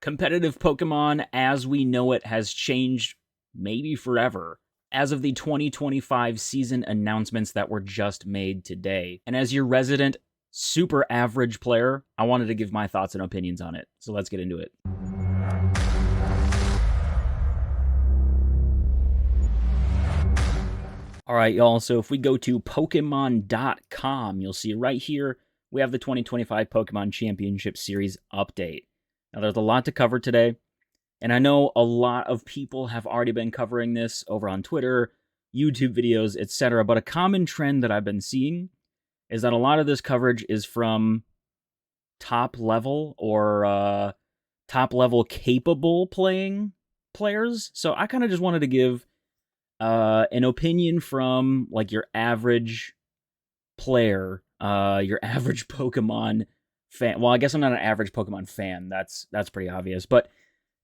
Competitive Pokemon as we know it has changed maybe forever as of the 2025 season announcements that were just made today. And as your resident super average player, I wanted to give my thoughts and opinions on it. So let's get into it. All right, y'all. So if we go to Pokemon.com, you'll see right here, we have the 2025 Pokemon Championship Series update. Now, there's a lot to cover today, and I know a lot of people have already been covering this over on Twitter, YouTube videos, etc., but a common trend that I've been seeing is that a lot of this coverage is from top-level or top-level capable players. So I kind of just wanted to give an opinion from like your average player, your average Pokemon fan. Well, I guess I'm not an average Pokemon fan. That's pretty obvious. But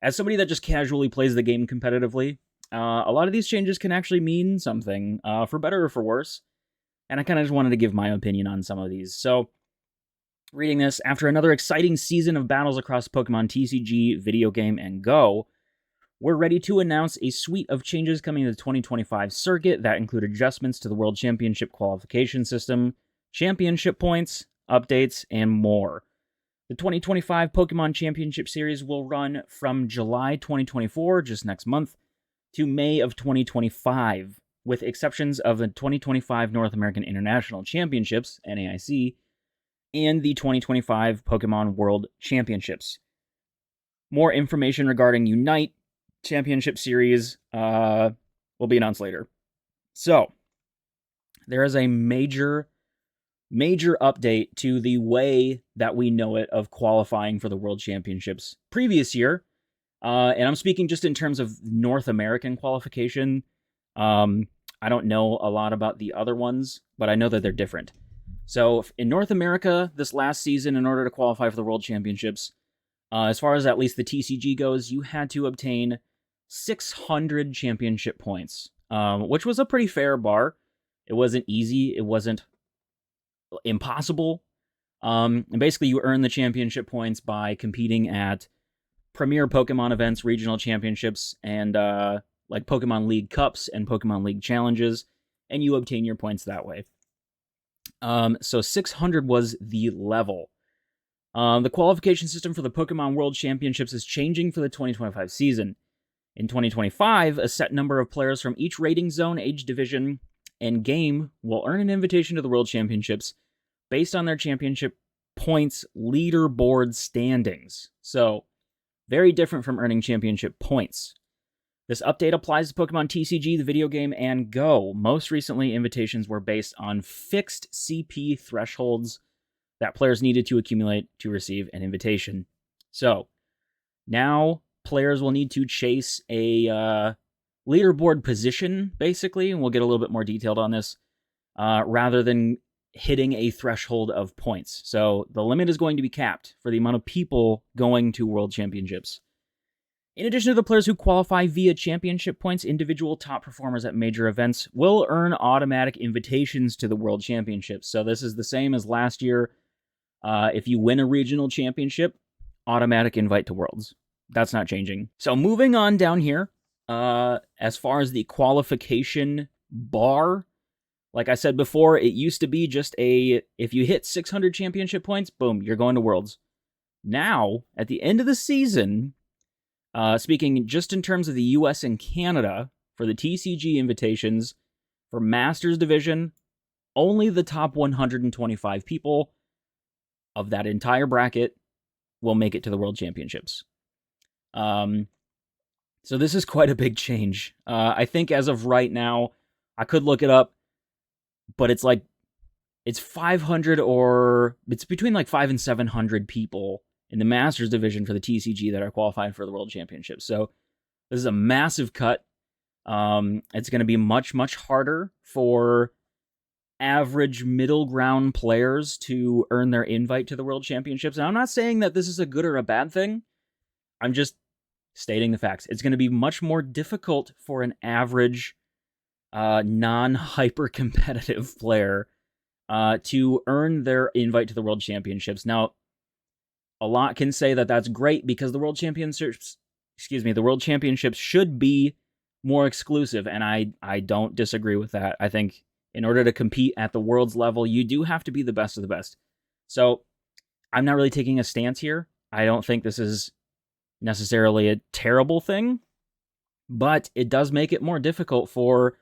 as somebody that just casually plays the game competitively, a lot of these changes can actually mean something, for better or for worse. And I kind of just wanted to give my opinion on some of these. So, reading this, after another exciting season of battles across Pokemon TCG, video game, and Go, we're ready to announce a suite of changes coming to the 2025 circuit that include adjustments to the World Championship qualification system, championship points, updates, and more. The 2025 Pokemon Championship Series will run from July 2024, just next month, to May of 2025, with exceptions of the 2025 North American International Championships, NAIC, and the 2025 Pokemon World Championships. More information regarding Unite Championship Series will be announced later. So, there is a major update to the way that we know it of qualifying for the World Championships previous year. And I'm speaking just in terms of North American qualification. I don't know a lot about the other ones, but I know that they're different. So in North America, this last season, in order to qualify for the World Championships, as far as at least the TCG goes, you had to obtain 600 championship points, which was a pretty fair bar. It wasn't easy. It wasn't impossible. And basically, you earn the championship points by competing at premier Pokemon events, regional championships, and like Pokemon League Cups and Pokemon League Challenges, and you obtain your points that way. So 600 was the level. The qualification system for the Pokemon World Championships is changing for the 2025 season. In 2025, a set number of players from each rating zone, age division, and game will earn an invitation to the World Championships based on their championship points leaderboard standings. So, very different from earning championship points. This update applies to Pokemon TCG, the video game, and Go. Most recently, invitations were based on fixed CP thresholds that players needed to accumulate to receive an invitation. So, now players will need to chase a leaderboard position, basically, and we'll get a little bit more detailed on this, rather than hitting a threshold of points. So the limit is going to be capped for the amount of people going to World Championships. In addition to the players who qualify via championship points, individual top performers at major events will earn automatic invitations to the World Championships. So this is the same as last year. If you win a regional championship, automatic invite to Worlds. That's not changing. So moving on down here, as far as the qualification bar, like I said before, it used to be just if you hit 600 championship points, boom, you're going to Worlds. Now, at the end of the season, speaking just in terms of the US and Canada, for the TCG invitations, for Masters Division, only the top 125 people of that entire bracket will make it to the World Championships. So this is quite a big change. I think as of right now, I could look it up, but it's 500 or it's between like 500 and 700 people in the Masters Division for the TCG that are qualified for the World Championships. So this is a massive cut. It's going to be much, much harder for average middle ground players to earn their invite to the World Championships. And I'm not saying that this is a good or a bad thing. I'm just stating the facts. It's going to be much more difficult for an average, non-hyper-competitive player to earn their invite to the World Championships. Now, a lot can say that that's great because the World Championships, the World Championships should be more exclusive, and I don't disagree with that. I think in order to compete at the world's level, you do have to be the best of the best. So I'm not really taking a stance here. I don't think this is necessarily a terrible thing, but it does make it more difficult for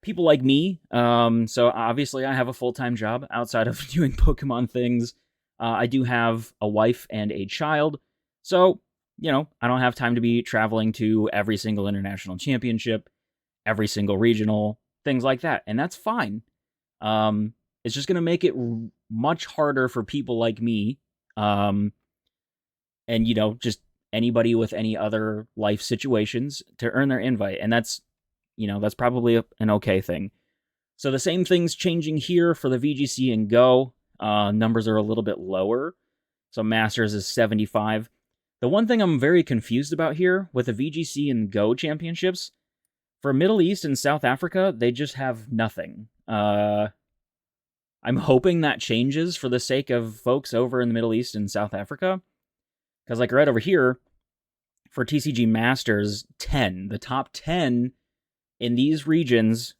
people like me. So obviously I have a full-time job outside of doing Pokemon things. I do have a wife and a child, so, I don't have time to be traveling to every single international championship, every single regional, things like that, and that's fine. It's just going to make it much harder for people like me, and, just anybody with any other life situations to earn their invite, and that's probably an okay thing. So the same thing's changing here for the VGC and Go. Numbers are a little bit lower. So Masters is 75. The one thing I'm very confused about here with the VGC and Go championships, for Middle East and South Africa, they just have nothing. I'm hoping that changes for the sake of folks over in the Middle East and South Africa. Because like right over here, for TCG Masters 10, the top 10 in these regions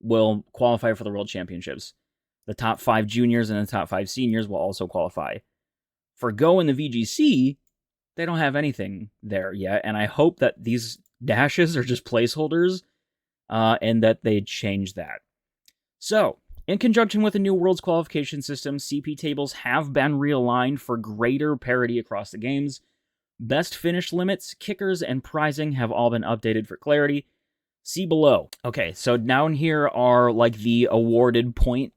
will qualify for the World Championships. The top 5 juniors and the top 5 seniors will also qualify. For Go and the VGC, they don't have anything there yet, and I hope that these dashes are just placeholders, and that they change that. So, in conjunction with the new World's qualification system, CP tables have been realigned for greater parity across the games. Best finish limits, kickers, and prizing have all been updated for clarity. See below. Okay, so down here are like the awarded point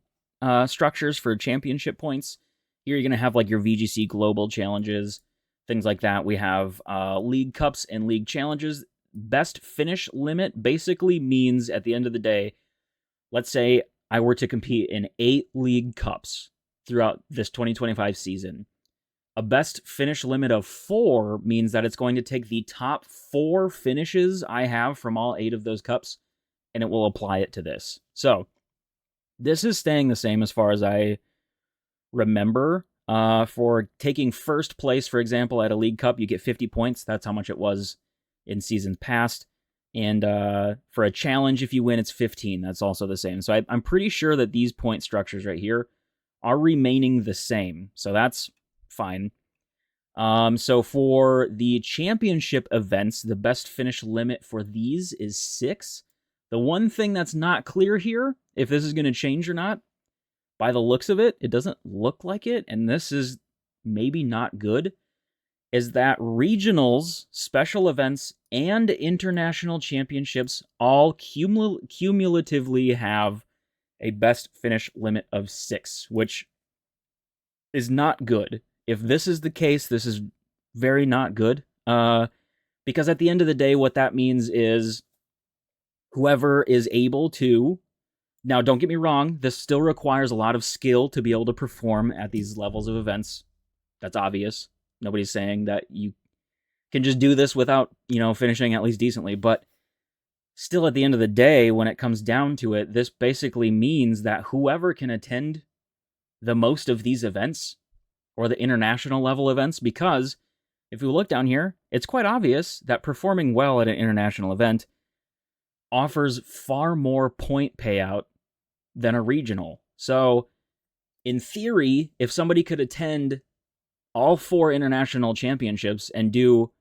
structures for championship points. Here you're going to have like your VGC global challenges, things like that. We have league cups and league challenges. Best finish limit basically means at the end of the day, let's say I were to compete in 8 league cups throughout this 2025 season. A best finish limit of 4 means that it's going to take the top 4 finishes I have from all 8 of those cups, and it will apply it to this. So, this is staying the same as far as I remember. For taking first place, for example, at a League Cup, you get 50 points. That's how much it was in seasons past. And for a challenge, if you win, it's 15. That's also the same. So I'm pretty sure that these point structures right here are remaining the same. So that's fine. So for the championship events, the best finish limit for these is 6. The one thing that's not clear here, if this is going to change or not, by the looks of it, it doesn't look like it, and this is maybe not good, is that regionals, special events, and international championships all cumulatively have a best finish limit of 6, which is not good. If this is the case, this is very not good, because at the end of the day, what that means is whoever is able to... Now, don't get me wrong, this still requires a lot of skill to be able to perform at these levels of events. That's obvious. Nobody's saying that you can just do this without, finishing at least decently, but still at the end of the day, when it comes down to it, this basically means that whoever can attend the most of these events, or the international level events, because if you look down here, it's quite obvious that performing well at an international event offers far more point payout than a regional. So, in theory, if somebody could attend all 4 international championships and do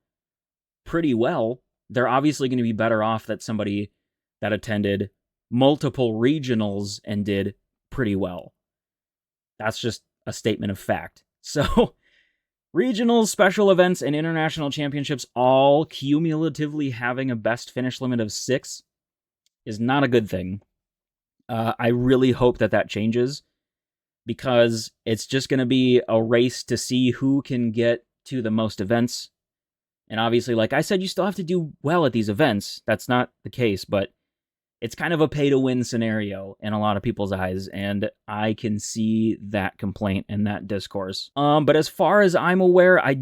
pretty well, they're obviously going to be better off than somebody that attended multiple regionals and did pretty well. That's just a statement of fact. So, regionals, special events, and international championships all cumulatively having a best finish limit of 6 is not a good thing. I really hope that changes, because it's just going to be a race to see who can get to the most events. And obviously, like I said, you still have to do well at these events. That's not the case, but it's kind of a pay-to-win scenario in a lot of people's eyes, and I can see that complaint and that discourse. But as far as I'm aware, I've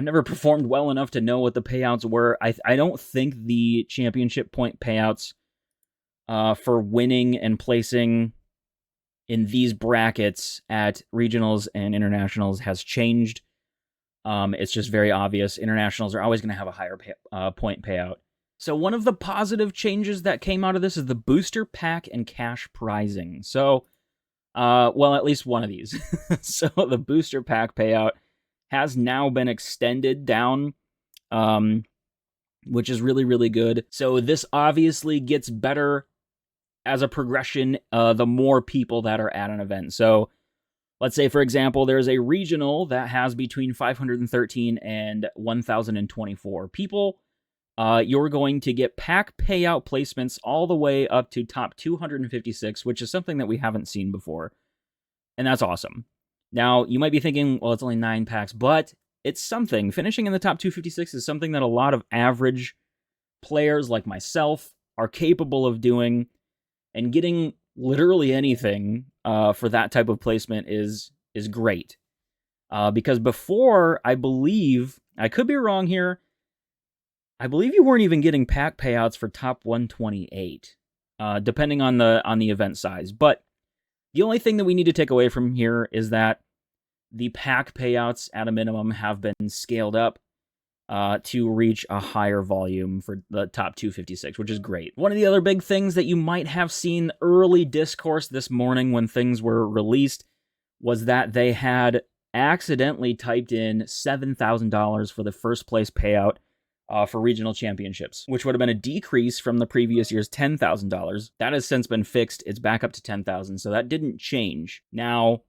never performed well enough to know what the payouts were. I don't think the championship point payouts for winning and placing in these brackets at regionals and internationals has changed. It's just very obvious. Internationals are always going to have a higher point payout. So one of the positive changes that came out of this is the booster pack and cash prizing. So, well, at least one of these. So the booster pack payout has now been extended down, which is really, really good. So this obviously gets better as a progression, the more people that are at an event. So let's say, for example, there's a regional that has between 513 and 1,024 people. You're going to get pack payout placements all the way up to top 256, which is something that we haven't seen before. And that's awesome. Now, you might be thinking, well, it's only 9 packs, but it's something. Finishing in the top 256 is something that a lot of average players like myself are capable of doing, and getting literally anything for that type of placement is great. Because before, I believe, I could be wrong here, I believe you weren't even getting pack payouts for top 128, depending on the event size. But the only thing that we need to take away from here is that the pack payouts at a minimum have been scaled up to reach a higher volume for the top 256, which is great. One of the other big things that you might have seen early discourse this morning when things were released was that they had accidentally typed in $7,000 for the first place payout for regional championships, which would have been a decrease from the previous year's $10,000. That has since been fixed. It's back up to $10,000, so that didn't change. Now,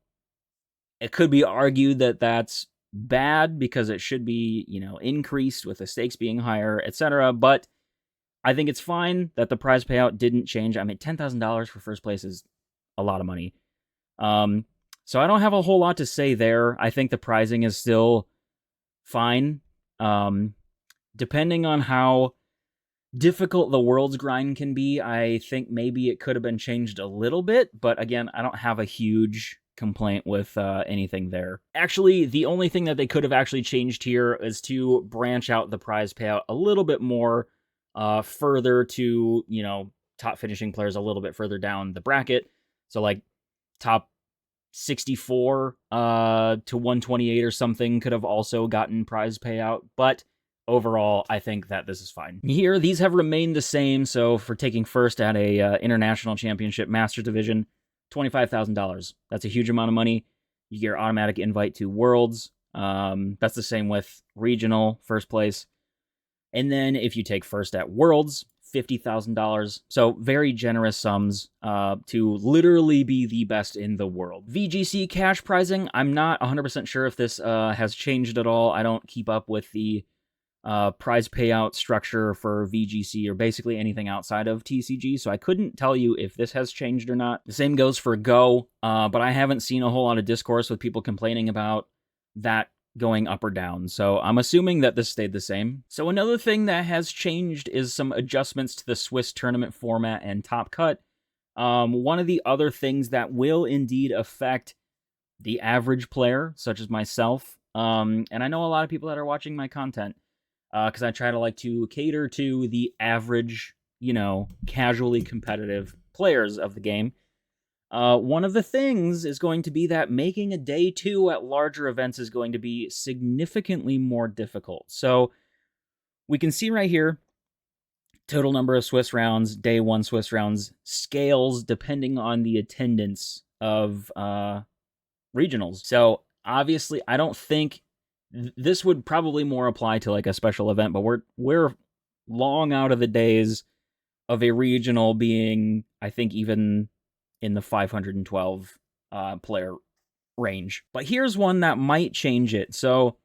it could be argued that that's bad because it should be, increased with the stakes being higher, etc. But I think it's fine that the prize payout didn't change. I mean, $10,000 for first place is a lot of money. So I don't have a whole lot to say there. I think the prizing is still fine. Depending on how difficult the Worlds grind can be, I think maybe it could have been changed a little bit. But again, I don't have a huge complaint with anything there. Actually, the only thing that they could have actually changed here is to branch out the prize payout a little bit more further to, top finishing players a little bit further down the bracket. So like top 64 to 128 or something could have also gotten prize payout, but overall, I think that this is fine. Here, these have remained the same. So for taking first at a international championship Masters division, $25,000. That's a huge amount of money. You get your automatic invite to Worlds. That's the same with regional first place. And then if you take first at Worlds, $50,000. So very generous sums to literally be the best in the world. VGC cash prizing, I'm not 100% sure if this has changed at all. I don't keep up with the prize payout structure for VGC or basically anything outside of TCG, so I couldn't tell you if this has changed or not. The same goes for Go, but I haven't seen a whole lot of discourse with people complaining about that going up or down, so I'm assuming that this stayed the same. So another thing that has changed is some adjustments to the Swiss tournament format and Top Cut. One of the other things that will indeed affect the average player, such as myself, and I know a lot of people that are watching my content, because I try to cater to the average, casually competitive players of the game. One of the things is going to be that making a day 2 at larger events is going to be significantly more difficult. So we can see right here, total number of Swiss rounds, day 1 Swiss rounds, scales depending on the attendance of regionals. So obviously, I don't think this would probably more apply to like a special event, but we're long out of the days of a regional being, I think, even in the 512 player range. But here's one that might change it. So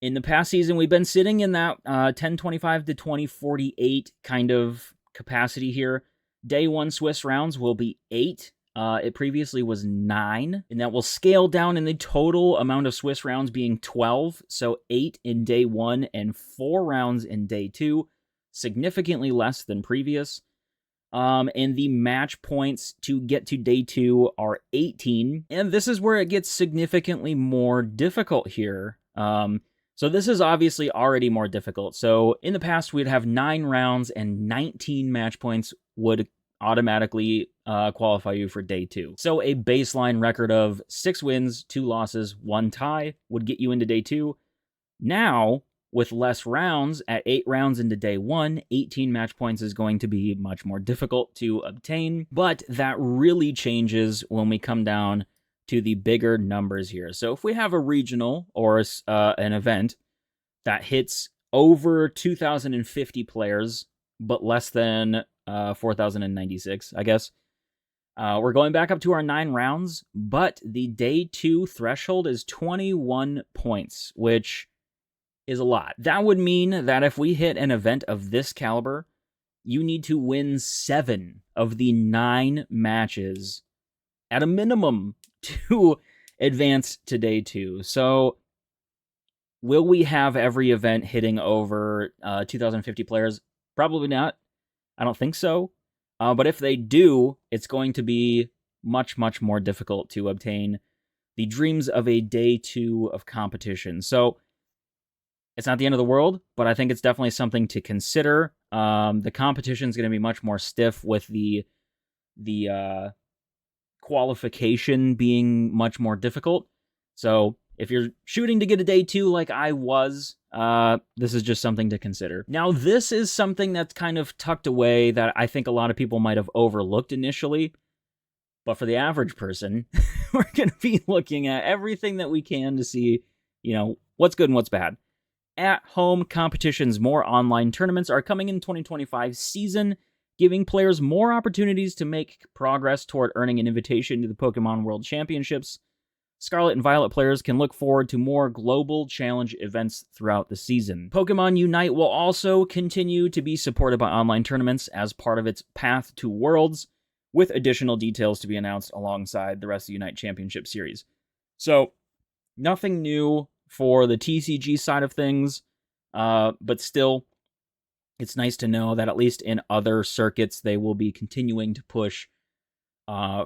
in the past season, we've been sitting in that 1025 to 2048 kind of capacity here. Day 1 Swiss rounds will be 8. It previously was 9, and that will scale down in the total amount of Swiss rounds being 12, so 8 in day 1 and 4 rounds in day 2, significantly less than previous. And the match points to get to day 2 are 18, and this is where it gets significantly more difficult here. So this is obviously already more difficult. So in the past, we'd have 9 rounds and 19 match points would automatically qualify you for day 2. So a baseline record of 6 wins, 2 losses, 1 tie would get you into day 2. Now, with less rounds, at 8 rounds into day 1, 18 match points is going to be much more difficult to obtain, but that really changes when we come down to the bigger numbers here. So if we have a regional or an event that hits over 2,050 players, but less than 4,096, I guess, we're going back up to our 9 rounds, but the day 2 threshold is 21 points, which is a lot. That would mean that if we hit an event of this caliber, you need to win 7 of the 9 matches at a minimum to advance to day 2. So will we have every event hitting over 2,050 players? Probably not. I don't think so. But if they do, it's going to be much, much more difficult to obtain the dreams of a day 2 of competition. So it's not the end of the world, but I think it's definitely something to consider. The competition is going to be much more stiff with the qualification being much more difficult. So if you're shooting to get a day 2 like I was, this is just something to consider. Now, this is something that's kind of tucked away that I think a lot of people might have overlooked initially. But for the average person, we're going to be looking at everything that we can to see, what's good and what's bad. At-home competitions, more online tournaments are coming in 2025 season, giving players more opportunities to make progress toward earning an invitation to the Pokemon World Championships. Scarlet and Violet players can look forward to more global challenge events throughout the season. Pokemon Unite will also continue to be supported by online tournaments as part of its path to Worlds, with additional details to be announced alongside the rest of the Unite Championship Series. So, nothing new for the TCG side of things, but still, it's nice to know that at least in other circuits, they will be continuing to push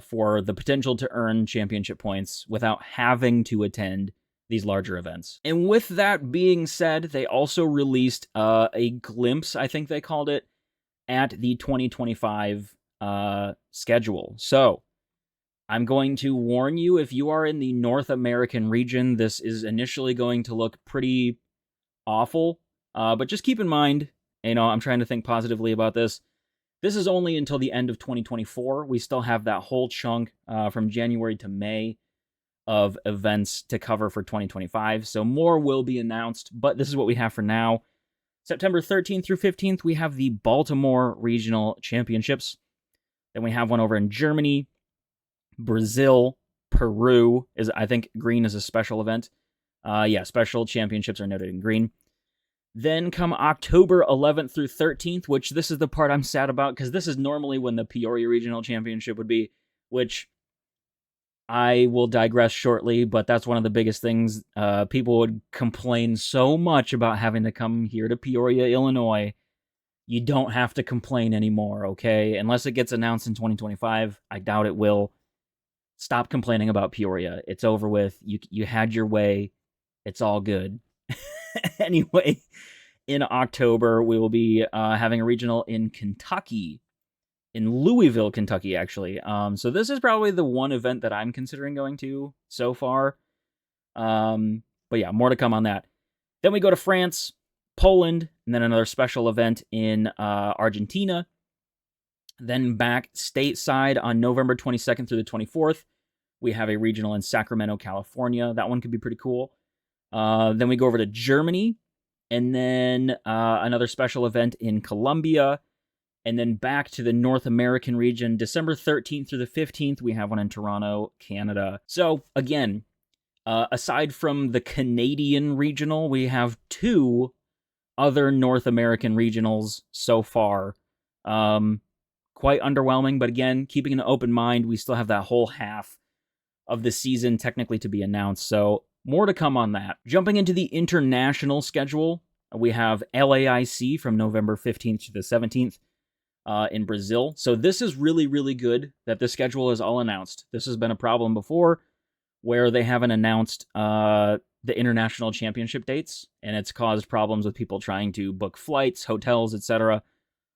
for the potential to earn championship points without having to attend these larger events. And with that being said, they also released a glimpse, I think they called it, at the 2025 schedule. So, I'm going to warn you, if you are in the North American region, this is initially going to look pretty awful. But just keep in mind, I'm trying to think positively about this. This is only until the end of 2024. We still have that whole chunk from January to May of events to cover for 2025. So more will be announced, but this is what we have for now. September 13th through 15th, we have the Baltimore Regional Championships. Then we have one over in Germany, Brazil, Peru. I think green is a special event. Special championships are noted in green. Then come October 11th through 13th, which this is the part I'm sad about, because this is normally when the Peoria Regional Championship would be, which I will digress shortly, but that's one of the biggest things. People would complain so much about having to come here to Peoria, Illinois. You don't have to complain anymore, okay? Unless it gets announced in 2025. I doubt it will. Stop complaining about Peoria. It's over with. You had your way. It's all good. Anyway, in October, we will be having a regional in Kentucky. In Louisville, Kentucky, actually. So this is probably the one event that I'm considering going to so far. But yeah, more to come on that. Then we go to France, Poland, and then another special event in Argentina. Then back stateside on November 22nd through the 24th. We have a regional in Sacramento, California. That one could be pretty cool. Then we go over to Germany, and then another special event in Colombia, and then back to the North American region, December 13th through the 15th, we have one in Toronto, Canada. So, again, aside from the Canadian regional, we have 2 other North American regionals so far. Quite underwhelming, but again, keeping an open mind, we still have that whole half of the season technically to be announced, so more to come on that. Jumping into the international schedule, we have LAIC from November 15th to the 17th in Brazil. So this is really, really good that the schedule is all announced. This has been a problem before where they haven't announced the international championship dates, and it's caused problems with people trying to book flights, hotels, etc.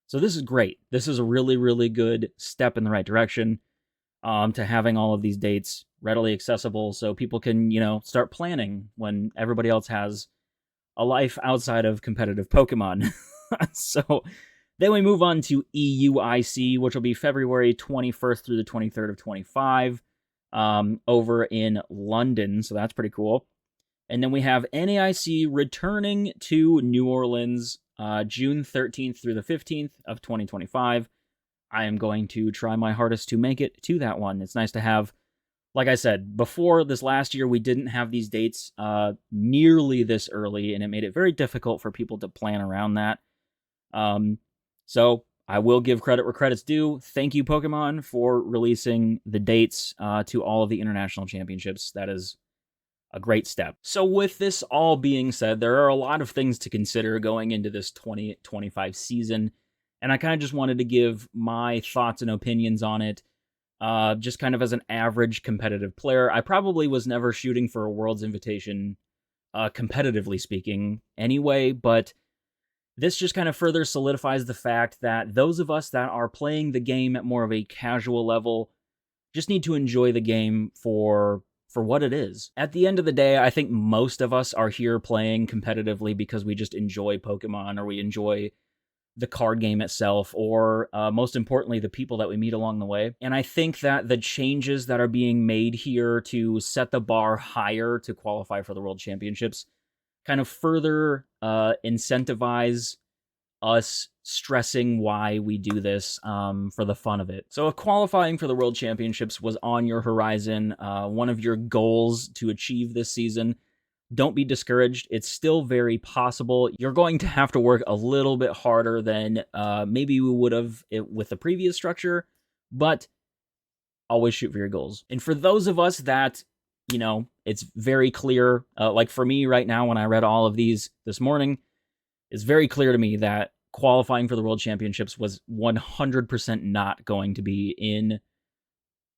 So this is great. This is a really, really good step in the right direction to having all of these dates readily accessible so people can, start planning when everybody else has a life outside of competitive Pokemon. So then we move on to EUIC, which will be February 21st through the 23rd of 25 over in London. So that's pretty cool. And then we have NAIC returning to New Orleans June 13th through the 15th of 2025. I am going to try my hardest to make it to that one. It's nice to have, like I said, before this last year, we didn't have these dates nearly this early, and it made it very difficult for people to plan around that. So I will give credit where credit's due. Thank you, Pokemon, for releasing the dates to all of the international championships. That is a great step. So with this all being said, there are a lot of things to consider going into this 2025 season, and I kind of just wanted to give my thoughts and opinions on it, just kind of as an average competitive player. I probably was never shooting for a World's Invitation, competitively speaking, anyway, but this just kind of further solidifies the fact that those of us that are playing the game at more of a casual level just need to enjoy the game for what it is. At the end of the day, I think most of us are here playing competitively because we just enjoy Pokemon, or we enjoy the card game itself, or most importantly, the people that we meet along the way. And I think that the changes that are being made here to set the bar higher to qualify for the World Championships kind of further incentivize us stressing why we do this for the fun of it. So if qualifying for the World Championships was on your horizon, one of your goals to achieve this season, don't be discouraged. It's still very possible. You're going to have to work a little bit harder than maybe we would have with the previous structure, but always shoot for your goals. And for those of us that, you know, it's very clear, like for me right now, when I read all of these this morning, it's very clear to me that qualifying for the World Championships was 100% not going to be in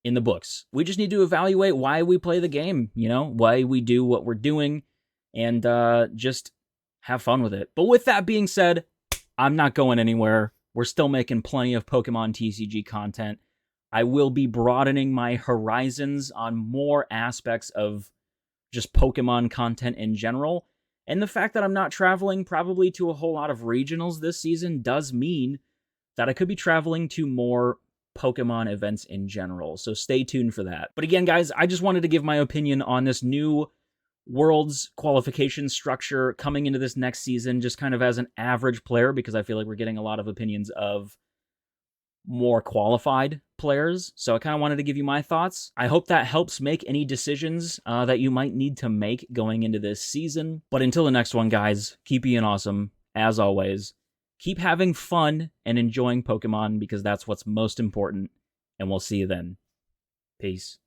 the books. We just need to evaluate why we play the game, you know, why we do what we're doing, and just have fun with it. But with that being said, I'm not going anywhere. We're still making plenty of Pokemon TCG content. I will be broadening my horizons on more aspects of just Pokemon content in general. And the fact that I'm not traveling probably to a whole lot of regionals this season does mean that I could be traveling to more Pokemon events in general. So stay tuned for that. But again, guys, I just wanted to give my opinion on this new Worlds qualification structure coming into this next season, just kind of as an average player, because I feel like we're getting a lot of opinions of more qualified players. So I kind of wanted to give you my thoughts. I hope that helps make any decisions that you might need to make going into this season. But until the next one, guys, keep being awesome. As always, keep having fun and enjoying Pokemon, because that's what's most important. And we'll see you then. Peace.